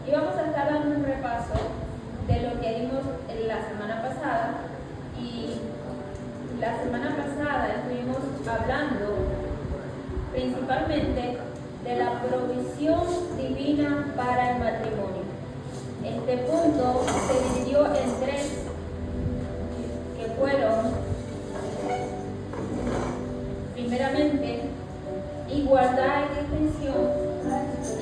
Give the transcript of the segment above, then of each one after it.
Y vamos a estar dando un repaso de lo que vimos la semana pasada. Y la semana pasada estuvimos hablando principalmente de la provisión divina para el matrimonio. Este punto se dividió en tres, que fueron, primeramente, igualdad y distinción,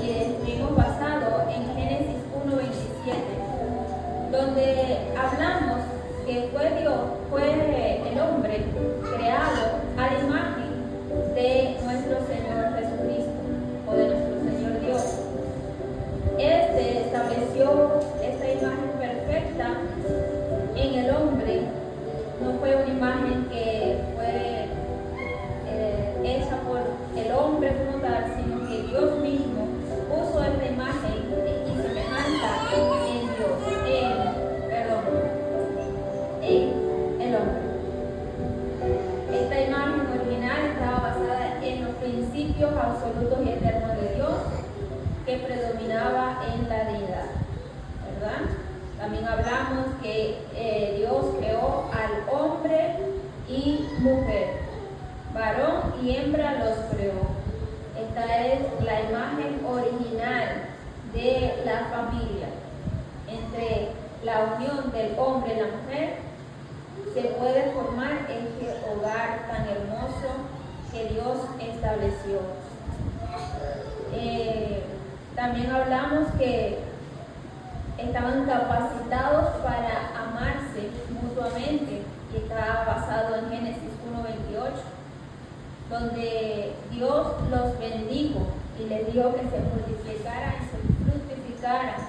y estuvimos basado en Génesis 1:27, donde hablamos que fue el hombre creado a la imagen de nuestro Señor Jesucristo, o de nuestro Señor Dios. Este estableció esta imagen perfecta en el hombre. No fue una imagen que fue hecha por el hombre como tal, sino que Dios mismo puso esta imagen y semejanza en el hombre. Esta imagen original estaba basada en los principios absolutos y eternos de Dios, que predominaba en la deidad, ¿verdad? También hablamos que Dios creó al hombre y mujer, varón y hembra los creó. Esta es la imagen original de la familia. Entre la unión del hombre y la mujer se puede formar este hogar tan hermoso que Dios estableció. También hablamos que estaban capacitados para amarse mutuamente, y estaba basado en Génesis 1:28, donde Dios los bendijo y les dijo que se multiplicaran y se fructificaran,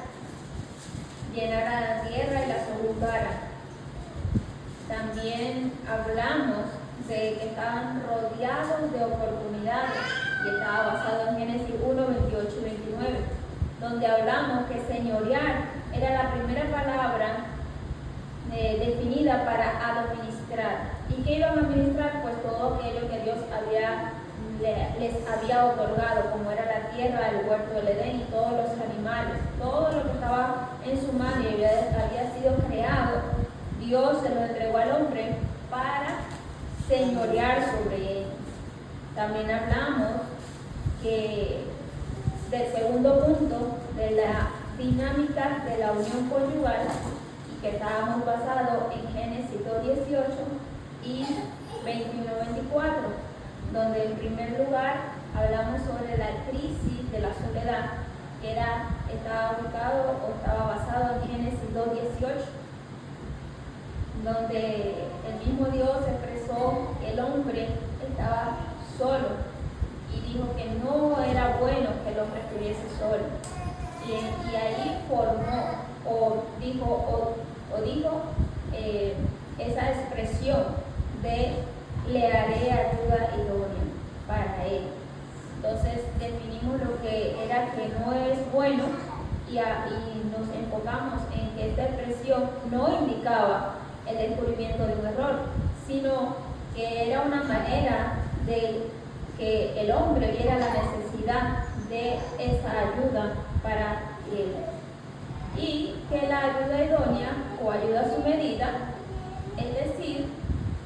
llenaran la tierra y la sojuzgaran. También hablamos de que estaban rodeados de oportunidades, y estaba basado en Génesis 1:28 y 29, donde hablamos que señorear era la primera palabra definida para administrar. ¿Y qué iban a administrar? Pues todo aquello que Dios les había otorgado, como era la tierra, el huerto del Edén y todos los animales, todo lo que estaba en su mano y había sido creado. Dios se lo entregó al hombre para señorear sobre él. También hablamos del segundo punto, de la dinámica de la unión conyugal, y que estábamos basados en Génesis 2:18 y 21:24, donde en primer lugar hablamos sobre la crisis de la soledad, que estaba ubicado o estaba basado en Génesis 2:18, donde el mismo Dios expresó que el hombre estaba solo y dijo que no era bueno que el hombre estuviese solo. Y ahí formó o dijo esa expresión de le haré ayuda idónea para él. Entonces definimos lo que era que no es bueno, y nos enfocamos en que esta expresión no indicaba el descubrimiento de un error, sino que era una manera de que el hombre viera la necesidad de esa ayuda para él, y que la ayuda idónea o ayuda a su medida, es decir,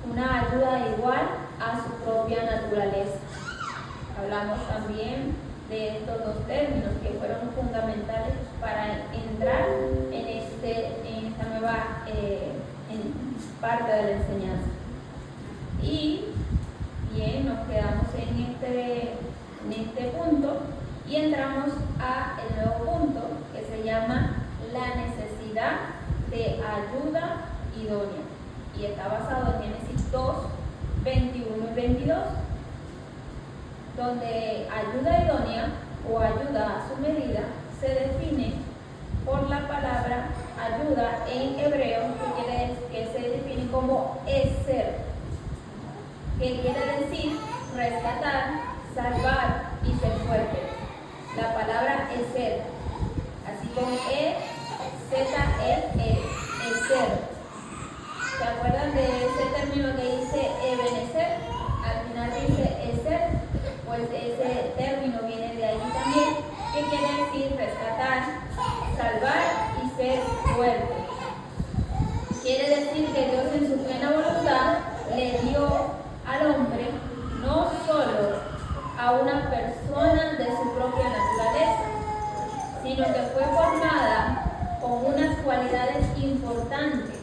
una ayuda igual a su propia naturaleza. Hablamos también de estos dos términos que fueron fundamentales para entrar en esta nueva parte de la enseñanza. Y bien, nos quedamos en este punto y entramos al nuevo punto, que se llama la necesidad de ayuda idónea, y está basado en Génesis 2:21 y 22, donde ayuda idónea o ayuda a su medida se define por la palabra ayuda en hebreo, que se define como eser, que quiere decir rescatar, salvar y ser fuerte. La palabra eser, así como eser. ¿Se acuerdan de ese término que dice ebenecer? Al final dice eser, pues ese término viene de ahí también, que quiere decir rescatar, salvar y ser fuerte. Quiere decir que Dios en su plena voluntad le dio al hombre no solo a una persona de su propia naturaleza, sino que fue formada con unas cualidades importantes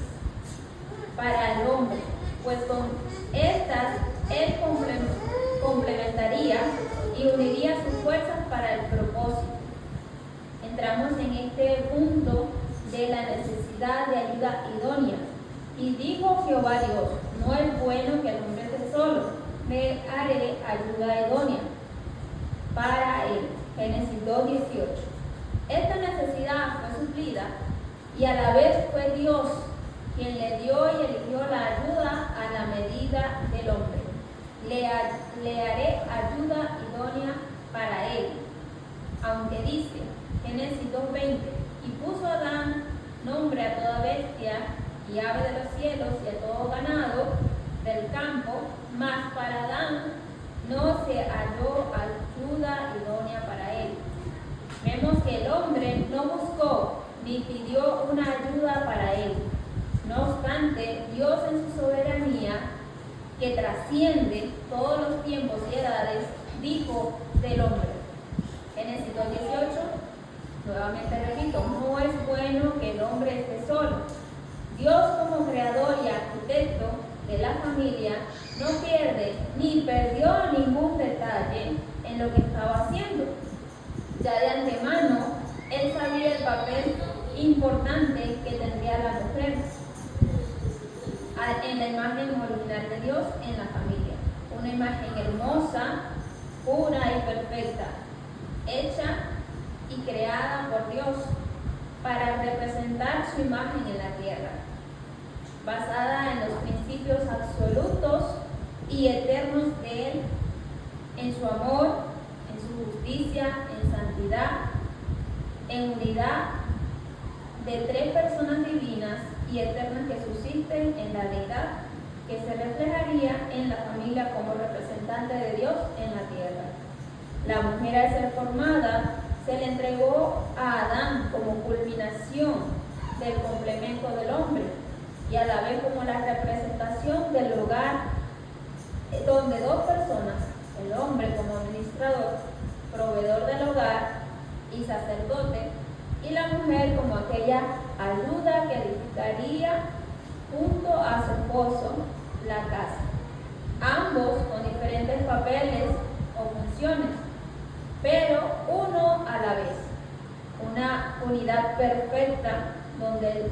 para el hombre, pues con estas él complementaría y uniría sus fuerzas para el propósito. Entramos en este punto de la necesidad de ayuda idónea. Y dijo Jehová Dios: no es bueno que el hombre esté solo, me haré ayuda idónea para él. Génesis 2:18. Esta necesidad fue suplida y a la vez fue Dios quien le dio y eligió la ayuda a la medida del hombre. Le haré ayuda idónea para él. Aunque dice, Génesis 2:20, y puso Adán nombre a toda bestia y ave de los cielos y a todo ganado del campo, mas para Adán no se halló ayuda idónea para él. Vemos que el hombre no buscó ni pidió una ayuda para él. No obstante, Dios en su soberanía, que trasciende todos los tiempos y edades, dijo del hombre. Génesis 2:18, nuevamente repito, no es bueno que el hombre esté solo. Dios como creador y arquitecto de la familia no pierde ni perdió ningún detalle en lo que estaba haciendo. Ya de antemano, él sabía el papel importante que tendría la mujer en la imagen original de Dios en la familia. Una imagen hermosa, pura y perfecta, hecha y creada por Dios para representar su imagen en la tierra, basada en los principios absolutos y eternos de Él, en su amor, en su justicia, en santidad, en unidad de tres personas divinas y eternas que subsisten en la deidad, que se reflejaría en la familia como representante de Dios en la tierra. La mujer, al ser formada, se le entregó a Adán como culminación del complemento del hombre y a la vez como la representación del hogar, donde dos personas, el hombre como administrador, proveedor del hogar y sacerdote, y la mujer como aquella ayuda que edificaría junto a su esposo la casa, ambos con diferentes papeles o funciones, pero uno a la vez, una unidad perfecta donde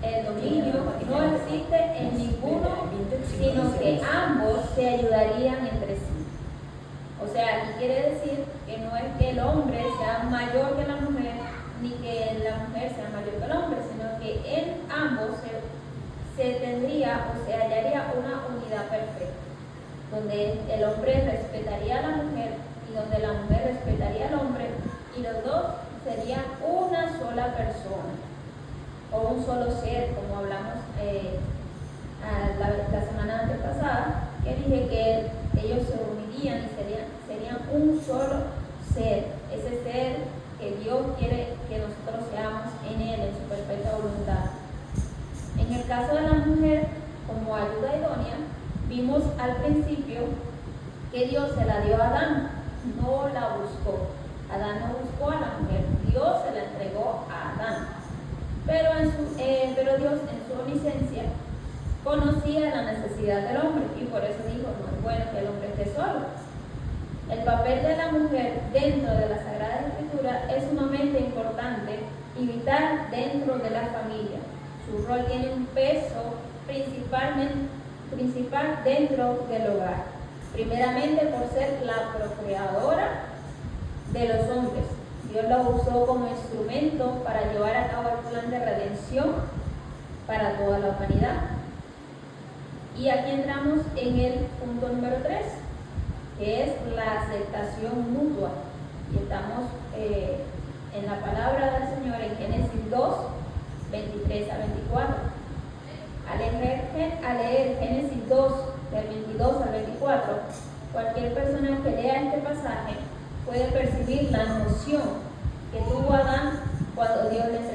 el dominio no existe en ninguno, sino que ambos se ayudarían entre sí. O sea, aquí quiere decir que no es que el hombre sea mayor que la mujer, ni que la mujer sea mayor que el hombre, sino que en ambos se tendría o se hallaría una unidad perfecta, donde el hombre respetaría a la mujer y donde la mujer respetaría al hombre, y los dos serían una sola persona o un solo ser, como hablamos la semana antepasada, que dije que ellos se unirían y serían un solo ser, ese ser que Dios quiere que nosotros seamos en Él, en su perfecta voluntad. En el caso de la mujer, como ayuda idónea, vimos al principio que Dios se la dio a Adán, no la buscó. Adán no buscó a la mujer, Dios se la entregó a Adán. Pero Dios en su omnisciencia conocía la necesidad del hombre y por eso dijo, no es bueno que el hombre esté solo. El papel de la mujer dentro de la Sagrada Escritura es sumamente importante y vital dentro de la familia. Su rol tiene un peso principal dentro del hogar. Primeramente por ser la procreadora de los hombres. Dios la usó como instrumento para llevar a cabo el plan de redención para toda la humanidad. Y aquí entramos en el punto número 3, que es la aceptación mutua. Y estamos en la palabra del Señor en Génesis 2, 23 a 24. Al leer Génesis 2, del 22 al 24, cualquier persona que lea este pasaje puede percibir la emoción que tuvo Adán cuando Dios le entregó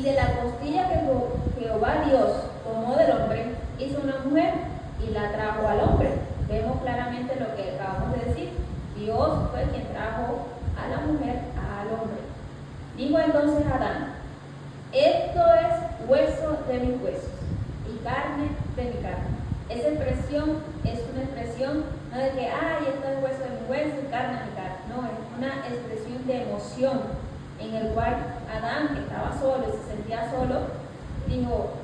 Y de la costilla que Jehová Dios tomó del hombre, hizo una mujer y la trajo al hombre. Vemos claramente lo que acabamos de decir. Dios fue quien trajo a la mujer al hombre. Dijo entonces Adán: esto es hueso de mis huesos y carne de mi carne. Esa expresión es una expresión no de que, esto es hueso de mi hueso y carne de mi carne. No, es una expresión de emoción en el cual Adán, que estaba solo y se sentía solo, dijo: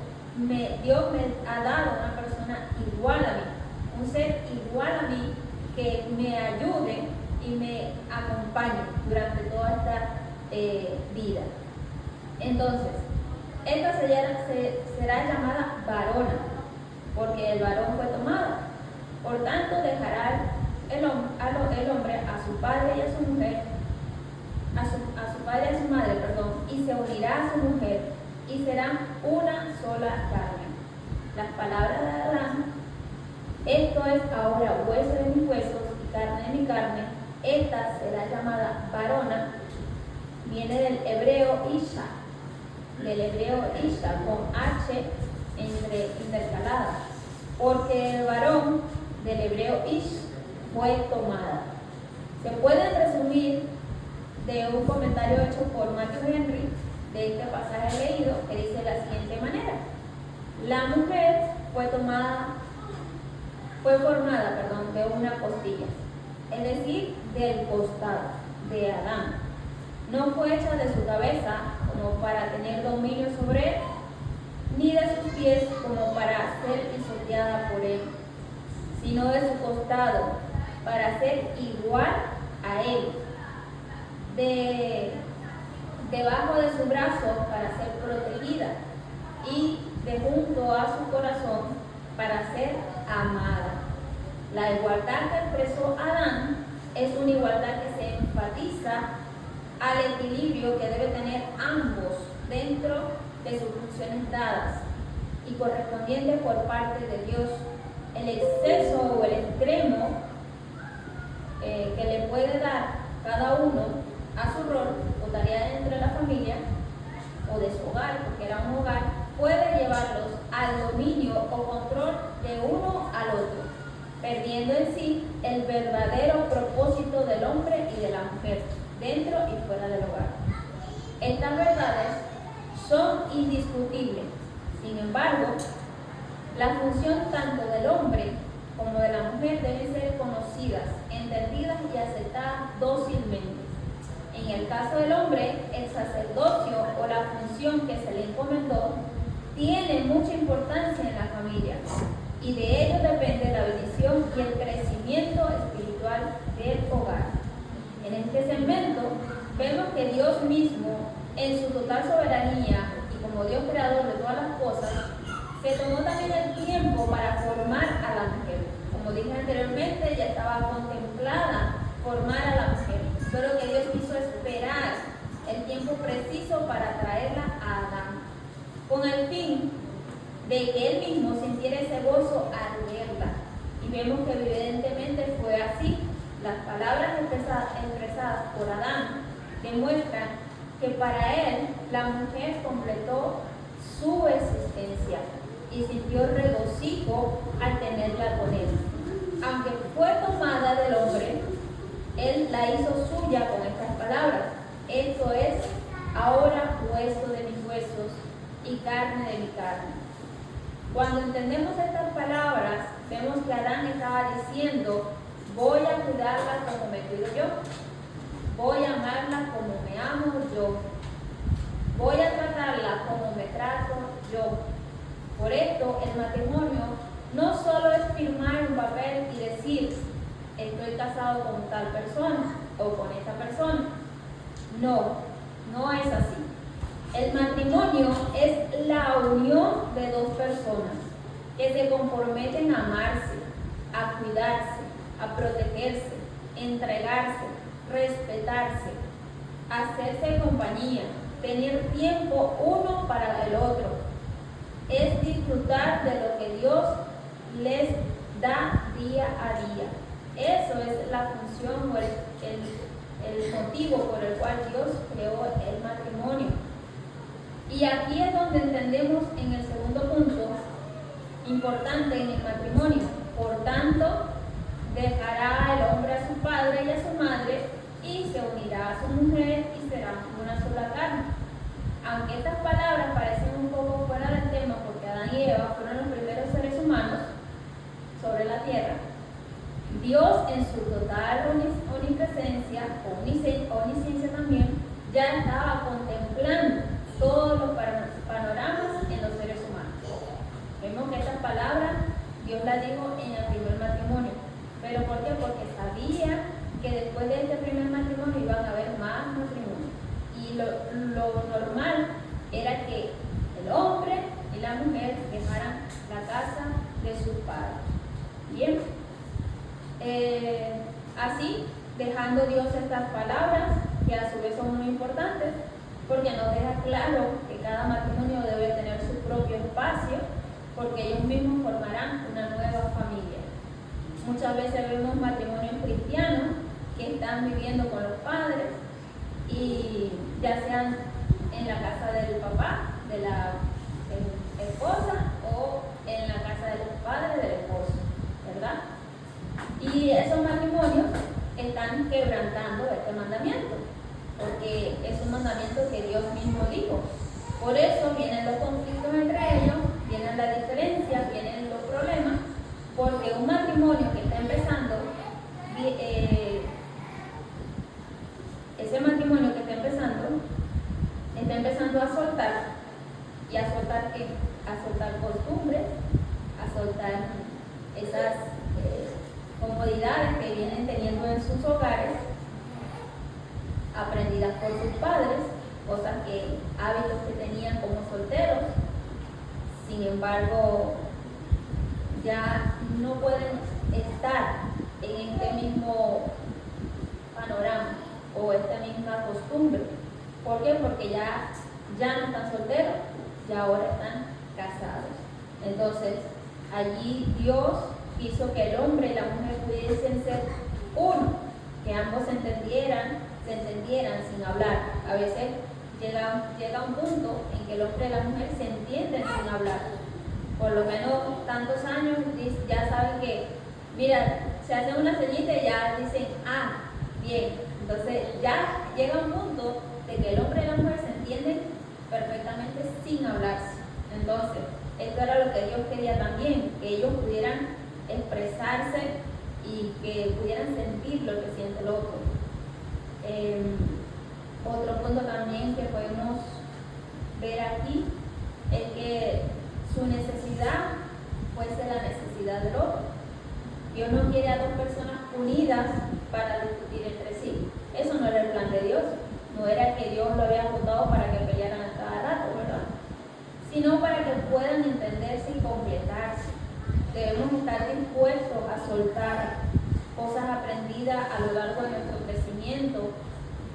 Dios me ha dado una persona igual a mí, un ser igual a mí que me ayude y me acompañe durante toda esta vida. Entonces, esta será llamada varona, porque el varón fue tomado. Por tanto, dejará el hombre a su padre y a su mujer, a su padre y a su madre, y se unirá a su mujer, y serán una sola carne. Las palabras de Adán: esto es ahora hueso de mis huesos y carne de mi carne, esta será llamada varona, viene del hebreo Isha, con H intercalada, porque el varón del hebreo Ish fue tomada. Se puede resumir de un comentario hecho por Matthew Henry de este pasaje leído, que dice de la siguiente manera: la mujer fue formada de una costilla, es decir, del costado de Adán. No fue hecha de su cabeza como para tener dominio sobre él, ni de sus pies como para ser pisoteada por él, sino de su costado para ser igual a él, debajo de su brazo para ser protegida, y de junto a su corazón para ser amada. La igualdad que expresó Adán es una igualdad que se enfatiza al equilibrio que debe tener ambos dentro de sus funciones dadas y correspondiente por parte de Dios. El exceso o el extremo que le puede dar cada uno a su rol o tarea dentro de la familia o de su hogar, porque era un hogar, puede llevarlos al dominio o control de uno al otro, perdiendo en sí el verdadero propósito del hombre y de la mujer, dentro y fuera del hogar. Estas verdades son indiscutibles. Sin embargo, la función tanto del hombre como de la mujer deben ser conocidas, entendidas y aceptadas dócilmente. En el caso del hombre, el sacerdocio o la función que se le encomendó tiene mucha importancia en la familia, y de ello depende la bendición y el crecimiento espiritual del hogar. En este segmento vemos que Dios mismo, en su total soberanía y como Dios creador de todas las cosas, se tomó también el tiempo para formar a la mujer. Como dije anteriormente, ya estaba contemplada formar a la mujer, solo que Dios quiso esperar el tiempo preciso para traerla a Adán, con el fin de que él mismo sintiera ese gozo al verla. Y vemos que evidentemente fue así. Las palabras expresadas por Adán demuestran que para él la mujer completó su existencia y sintió regocijo al tenerla con él. Aunque fue tomada del hombre, él la hizo suya con estas palabras: esto es ahora hueso de mis huesos y carne de mi carne. Cuando entendemos estas palabras, vemos que Adán estaba diciendo: voy a cuidarla como me cuido yo, voy a amarla como me amo yo, voy a tratarla como me trato yo. Por esto, el matrimonio no solo es firmar un papel y decir: estoy casado con tal persona o con esta persona. No es así. El matrimonio es la unión de dos personas que se comprometen a amarse, a cuidarse, a protegerse, entregarse, respetarse, hacerse compañía, tener tiempo uno para el otro. Es disfrutar de lo que Dios les da día a día. Eso es la función o el motivo por el cual Dios creó el matrimonio. Y aquí es donde entendemos en el segundo punto importante en el matrimonio. Por tanto, dejará el hombre a su padre y a su madre y se unirá a su mujer y serán una sola carne. Aunque estas palabras parecen un poco fuera del tema porque Adán y Eva fueron los primeros seres humanos sobre la tierra, Dios en su total omnipresencia, omnisciencia también, ya estaba contemplando todos los panoramas en los seres humanos. Vemos que estas palabras Dios las dijo en el primer matrimonio. ¿Pero por qué? Porque sabía que después de este primer matrimonio iban a haber más matrimonios. Y lo normal era que el hombre y la mujer dejaran la casa de sus padres. Bien. Así, dejando Dios estas palabras, que a su vez son muy importantes, porque nos deja claro que cada matrimonio debe tener su propio espacio, porque ellos mismos formarán una nueva familia. Muchas veces vemos matrimonios cristianos que están viviendo con los padres, y ya sean en la casa del papá, de la esposa, o en la casa de los padres del esposo, ¿verdad? Y esos matrimonios están quebrantando este mandamiento, porque es un mandamiento que Dios mismo dijo. Por eso vienen los conflictos entre ellos, vienen las diferencias, vienen los problemas, porque un matrimonio que está empezando, ese matrimonio que está empezando a soltar, y a soltar ¿qué? A soltar costumbres, a soltar esas comodidades que vienen teniendo en sus hogares, aprendidas por sus padres, hábitos que tenían como solteros. Sin embargo, ya no pueden estar en este mismo panorama o esta misma costumbre. ¿Por qué? Porque ya no están solteros, ya ahora están casados. Entonces, allí Dios hizo que el hombre y la mujer pudiesen ser uno, que ambos se entendieran sin hablar. A veces llega un punto en que el hombre y la mujer se entienden sin hablar. Por lo menos tantos años ya saben que, mira, se hace una ceñita y ya dicen, bien. Entonces ya llega un punto de que el hombre y la mujer se entienden perfectamente sin hablarse. Entonces, esto era lo que Dios quería también, que ellos pudieran expresarse y que pudieran sentir lo que siente el otro. Otro punto también que podemos ver aquí es que su necesidad fuese la necesidad del otro. Dios no quiere a dos personas unidas para discutir entre sí. Eso no era el plan de Dios. No era que Dios lo había votado para que pelearan a cada rato, ¿verdad? Sino para que puedan entenderse y completarse. Debemos estar dispuestos a soltar cosas aprendidas a lo largo de nuestro crecimiento,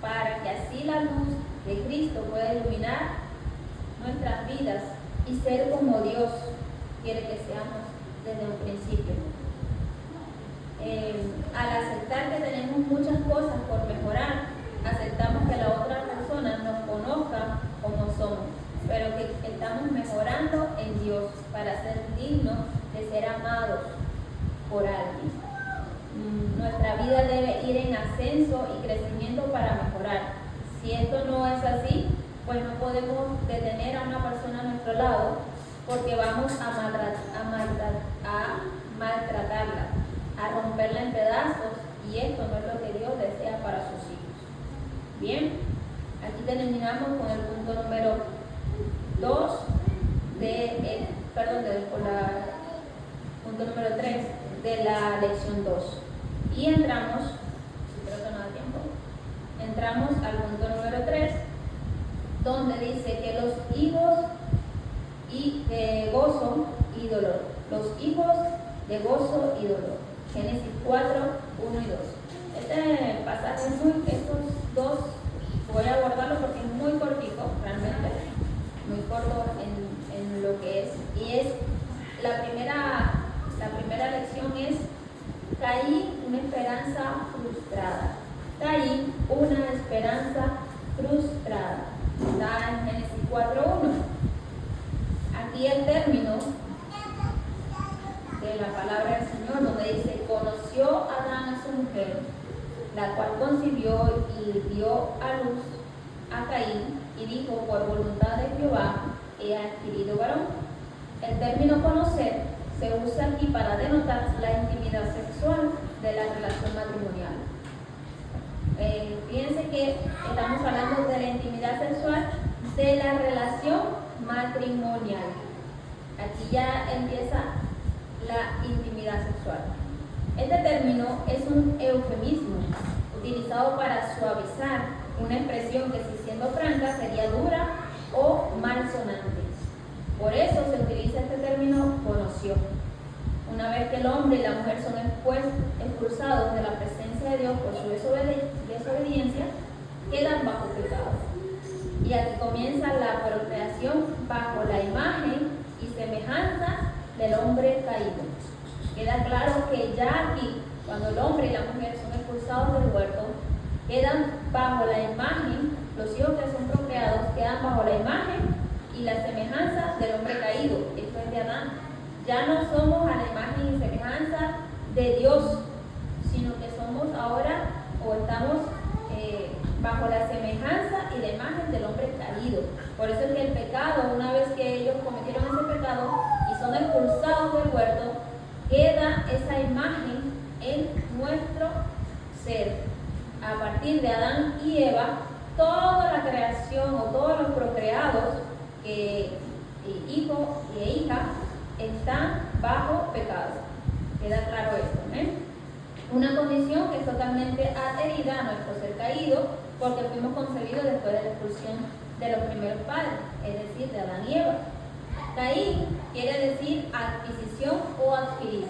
para que así la luz de Cristo pueda iluminar nuestras vidas y ser como Dios quiere que seamos desde un principio. Al aceptar que tenemos muchas cosas por mejorar, aceptamos que la otra persona nos conozca como somos, pero que estamos mejorando en Dios para ser dignos de ser amados por alguien. Nuestra vida debe ir en ascenso y crecimiento para mejorar. Si esto no es así, pues no podemos detener a una persona a nuestro lado, porque vamos a maltratarla, a romperla en pedazos, y esto no es lo que Dios desea para sus hijos. Bien, aquí terminamos con el punto número 2 punto número 3 de la lección 2. Y entramos al punto número 3, donde dice que los hijos de gozo y dolor. Los hijos de gozo y dolor. Génesis 4, 1 y 2. Este pasaje estos dos, voy a abordarlo porque es muy cortito, realmente, muy corto en lo que es. Y es la primera lección es Caín, una esperanza frustrada. Caín, una esperanza frustrada. Está en Génesis 4.1. Aquí el término de la palabra del Señor, donde dice, conoció Adán a su mujer, la cual concibió y dio a luz a Caín, y dijo, por voluntad de Jehová he adquirido varón. El término conocer se usa aquí para denotar la intimidad sexual de la relación matrimonial. Fíjense que estamos hablando de la intimidad sexual de la relación matrimonial. Aquí ya empieza la intimidad sexual. Este término es un eufemismo utilizado para suavizar una expresión que, si siendo franca, sería dura o malsonante. Por eso se utiliza este término conoció. Una vez que el hombre y la mujer son expulsados de la presencia de Dios por su desobediencia, quedan bajo pecado. Y aquí comienza la procreación bajo la imagen y semejanza del hombre caído. Queda claro que ya aquí, cuando el hombre y la mujer son expulsados del huerto, quedan bajo la imagen, los hijos que son procreados quedan bajo la imagen y la semejanza del hombre caído. Esto es de Adán. Ya no somos a la imagen y semejanza de Dios, sino que somos ahora, o estamos bajo la semejanza y la imagen del hombre caído. Por eso es que el pecado, una vez que ellos cometieron ese pecado y son expulsados del huerto, queda esa imagen en nuestro ser. A partir de Adán y Eva, toda la creación o todos los procreados, hijo e hija, están bajo pecado. ¿Queda claro esto? Una condición que es totalmente adherida a nuestro ser caído, porque fuimos concebidos después de la expulsión de los primeros padres, es decir, de Adán y Eva. Caín quiere decir adquisición o adquirir.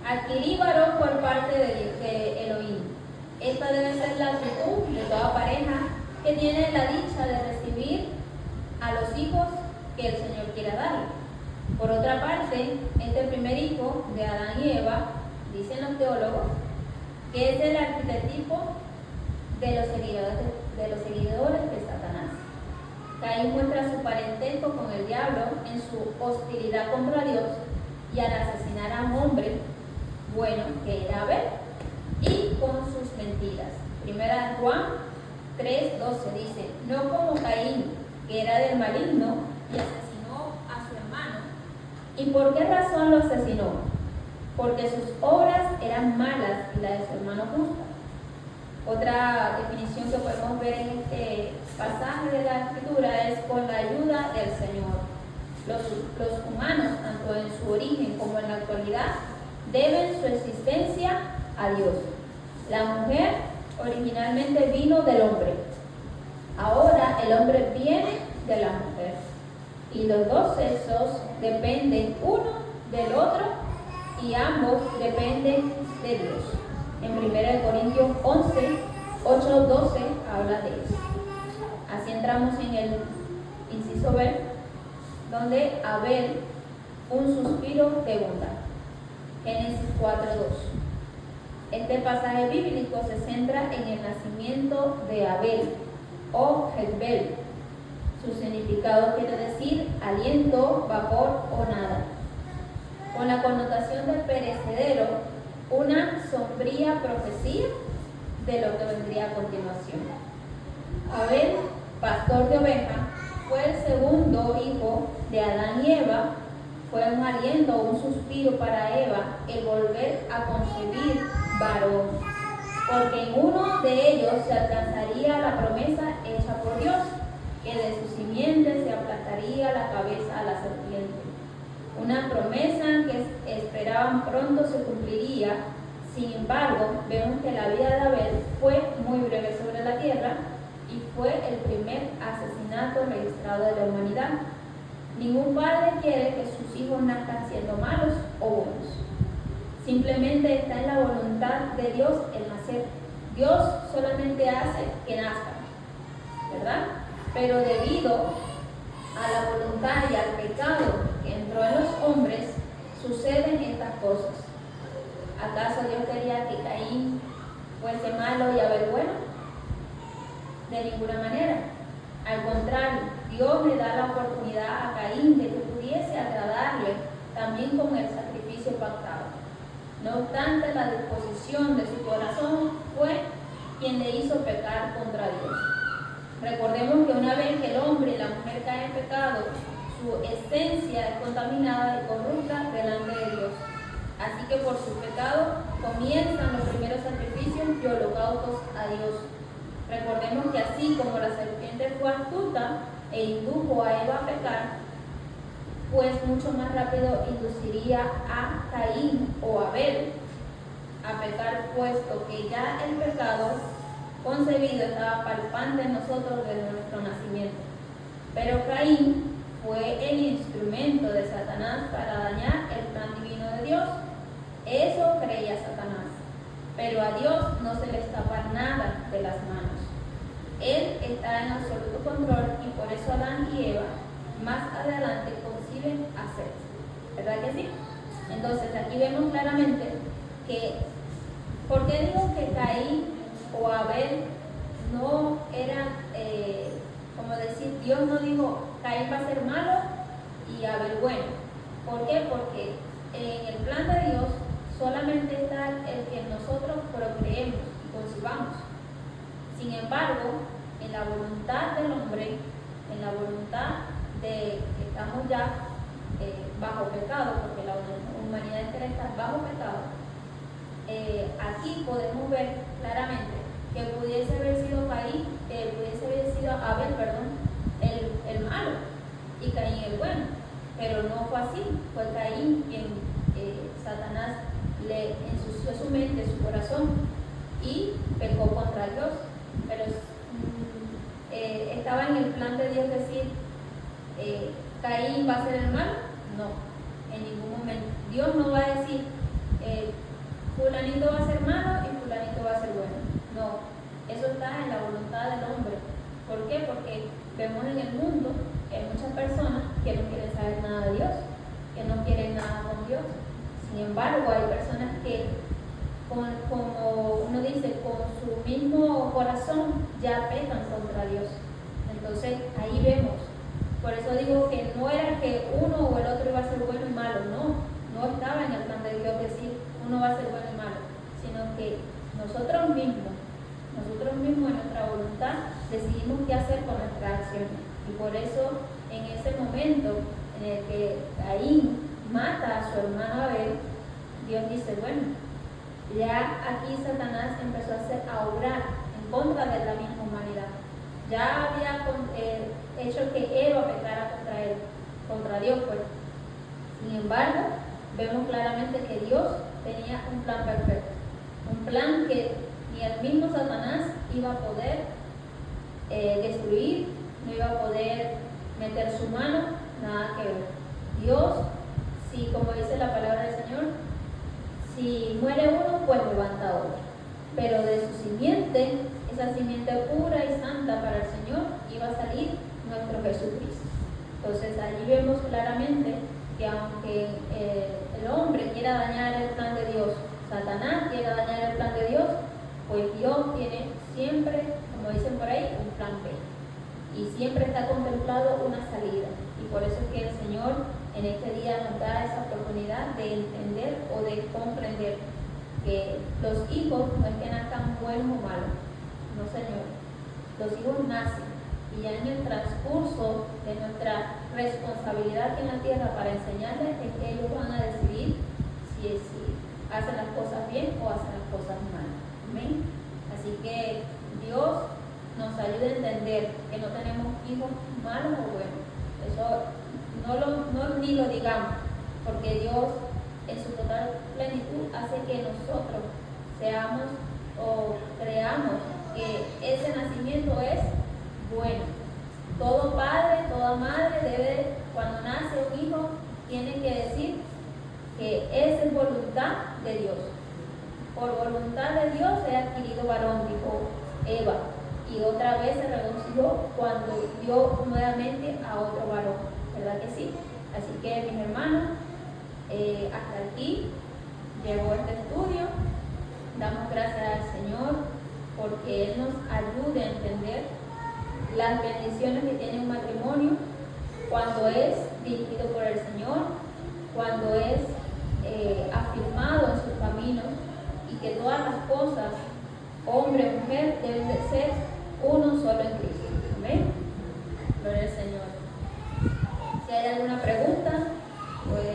Adquirí varón por parte de Elohim. Esta debe ser la actitud de toda pareja que tiene la dicha de recibir a los hijos que el Señor quiera darle. Por otra parte, este primer hijo de Adán y Eva, dicen los teólogos, que es el arquetipo de los seguidores de Satanás. Caín muestra su parentesco con el diablo en su hostilidad contra Dios y al asesinar a un hombre bueno, que era Abel, y con sus mentiras. Primera de Juan 3:12 dice, no como Caín, que era del maligno y asesinó a su hermano. ¿Y por qué razón lo asesinó? Porque sus obras eran malas y la de su hermano justa. Otra definición que podemos ver en este pasaje de la Escritura es con la ayuda del Señor. Los humanos, tanto en su origen como en la actualidad, deben su existencia a Dios. La mujer originalmente vino del hombre. Ahora el hombre viene de la mujer. Y los dos sexos dependen uno del otro y ambos dependen de Dios. En 1 Corintios 11, 8-12 habla de eso. Así entramos en el inciso B, donde Abel, un suspiro de bondad. Génesis 4:2. Este pasaje bíblico se centra en el nacimiento de Abel o Jezbel. Su significado quiere decir aliento, vapor o nada. Con la connotación de perecedero, una sombría profecía de lo que vendría a continuación. Abel, pastor de ovejas, fue el segundo hijo de Adán y Eva. Fue un aliento, un suspiro para Eva el volver a concebir varón, porque en uno de ellos se alcanzaría la promesa hecha por Dios, que de su simiente se aplastaría la cabeza a la serpiente. Una promesa que esperaban pronto se cumpliría. Sin embargo, vemos que la vida de Abel fue muy breve sobre la tierra y fue el primer asesinato registrado de la humanidad. Ningún padre quiere que sus hijos nazcan siendo malos o buenos. Simplemente está en la voluntad de Dios el nacer. Dios solamente hace que nazcan, ¿verdad? Pero debido a la voluntad y al pecado que entró en los hombres, suceden estas cosas. ¿Acaso Dios quería que Caín fuese malo y Abel bueno? De ninguna manera. Al contrario, Dios le da la oportunidad a Caín de que pudiese agradarle también con el sacrificio pactado. No obstante, la disposición de su corazón fue quien le hizo pecar contra Dios. Recordemos que una vez que el hombre y la mujer caen en pecado, su esencia es contaminada y corrupta delante de Dios. Así que por su pecado comienzan los primeros sacrificios y holocaustos a Dios. Recordemos que así como la serpiente fue astuta e indujo a Eva a pecar, pues mucho más rápido induciría a Caín o Abel a pecar, puesto que ya el pecado concebido estaba palpante en nosotros desde nuestro nacimiento. Pero Caín fue el instrumento de Satanás para dañar el plan divino de Dios. Eso creía Satanás. Pero a Dios no se le escapa nada de las manos. Él está en absoluto control y por eso Adán y Eva más adelante conciben a Set. ¿Verdad que sí? Entonces aquí vemos claramente que, ¿por qué digo que Caín o Abel no eran, como decir, Dios no dijo Caín va a ser malo y Abel bueno? ¿Por qué? Porque en el plan de Dios solamente está el que nosotros procreemos y concibamos. Sin embargo, en la voluntad del hombre, en la voluntad de que estamos ya bajo pecado, porque la humanidad entera está bajo pecado, aquí podemos ver claramente que pudiese haber sido Caín, pudiese haber sido Abel, el malo, y Caín el bueno, pero no fue así. Fue Caín quien Satanás le ensució su mente, su corazón, y pecó contra Dios. Pero estaba en el plan de Dios decir Caín va a ser el malo. No, en ningún momento. Dios no va a decir fulanito va a ser malo y fulanito va a ser bueno. No, eso está en la voluntad del hombre. ¿Por qué? Porque vemos en el mundo que hay muchas personas que no quieren saber nada de Dios, que no quieren nada con Dios. Sin embargo, hay personas que, como uno dice, con su mismo corazón ya pecan contra Dios. Entonces, ahí vemos. Por eso digo que no era que uno o el otro iba a ser bueno y malo, no estaba en el plan de Dios decir uno va a ser bueno y malo, sino que nosotros mismos en nuestra voluntad decidimos qué hacer con nuestras acciones. Y por eso en ese momento en el que Caín mata a su hermano Abel, Dios dice, bueno, ya aquí Satanás empezó a obrar en contra de la misma humanidad. Ya había hecho que Eva pecara contra Dios, pues. Sin embargo, vemos claramente que Dios tenía un plan perfecto, un plan que ni el mismo Satanás iba a poder destruir, no iba a poder meter su mano, nada que ver. Dios, si como dice la palabra del Señor, si muere uno, pues levanta otro. Pero de su simiente, esa simiente pura y santa para el Señor, iba a salir nuestro Jesucristo. Entonces allí vemos claramente que aunque el hombre quiera dañar el plan de Dios, Satanás quiera dañar el plan de Dios, pues Dios tiene siempre, como dicen por ahí, un plan B. Y siempre está contemplado una salida. Y por eso es que el Señor en este día nos da esa oportunidad de entender o de comprender que los hijos no es que nazcan buenos o malos. No, Señor. Los hijos nacen. Y ya en el transcurso de nuestra responsabilidad aquí en la tierra para enseñarles es que ellos van a decidir si hacen las cosas bien o hacen las cosas mal. Amén. Así que Dios nos ayuda a entender que no tenemos hijos malos o buenos. Eso ni lo digamos, porque Dios en su total plenitud hace que nosotros seamos o creamos que ese nacimiento es bueno. Todo padre, toda madre debe, cuando nace un hijo, tiene que decir que esa es voluntad de Dios. Por voluntad de Dios he adquirido varón, dijo Eva, y otra vez se regocijó cuando dio nuevamente a otro varón, ¿verdad que sí? Así que mis hermanos, hasta aquí llegó este estudio. Damos gracias al Señor porque Él nos ayude a entender las bendiciones que tiene un matrimonio, cuando es dirigido por el Señor, cuando es afirmado en sus caminos, y que todas las cosas, hombre o mujer, deben de ser uno solo en Cristo.